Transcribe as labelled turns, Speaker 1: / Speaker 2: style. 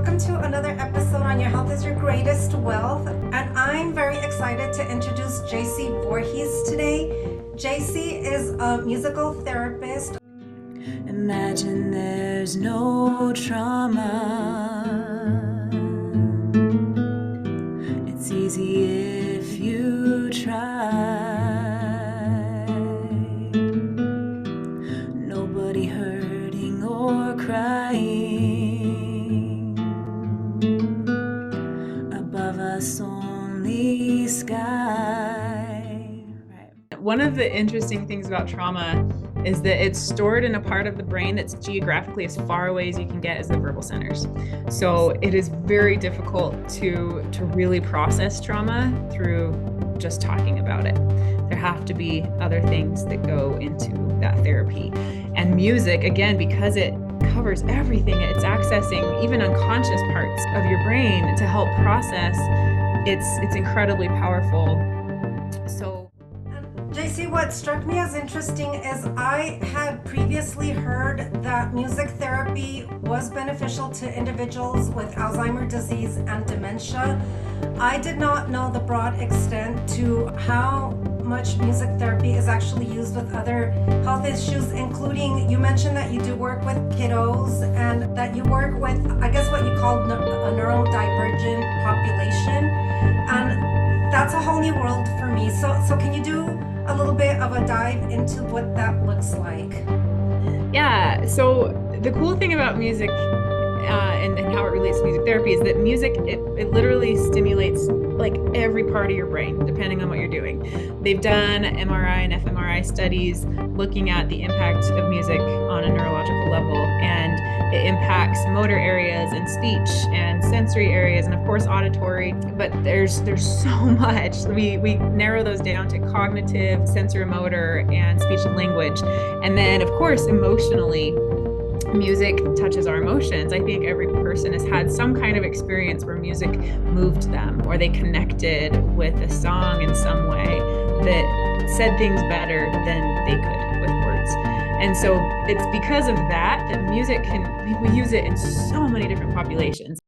Speaker 1: welcome to another episode on Your Health is Your Greatest Wealth. And I'm very excited to introduce JC Voorhees today. JC is a musical therapist.
Speaker 2: Imagine there's no trauma. It's easy if you try. Nobody hurting or crying. Above us only sky.
Speaker 3: One of the interesting things about trauma is that it's stored in a part of the brain that's geographically as far away as you can get as the verbal centers. So it is very difficult to really process trauma through just talking about it. There have to be other things that go into that therapy. And music, again, because it covers everything, it's accessing even unconscious parts of your brain to help process. It's incredibly powerful. So
Speaker 1: JC, what struck me as interesting is I had previously heard that music therapy was beneficial to individuals with Alzheimer's disease and dementia. I did not know the broad extent to how much music therapy is actually used with other health issues, including you mentioned that you do work with kiddos and that you work with, I guess, what you call a neurodivergent population. And that's a whole new world for me. So can you do a little bit of a dive into what that looks like?
Speaker 3: Yeah, so the cool thing about music and how it relates to music therapy is that music, it literally stimulates like every part of your brain, depending on what you're doing. They've done MRI and fMRI studies looking at the impact of music on a neurological level, and it impacts motor areas and speech and sensory areas and of course auditory, but there's so much. We narrow those down to cognitive, sensorimotor, and speech and language. And then of course emotionally, music touches our emotions. I think every person has had some kind of experience where music moved them or they connected with a song in some way that said things better than they could with words. And so it's because of that music we use it in so many different populations.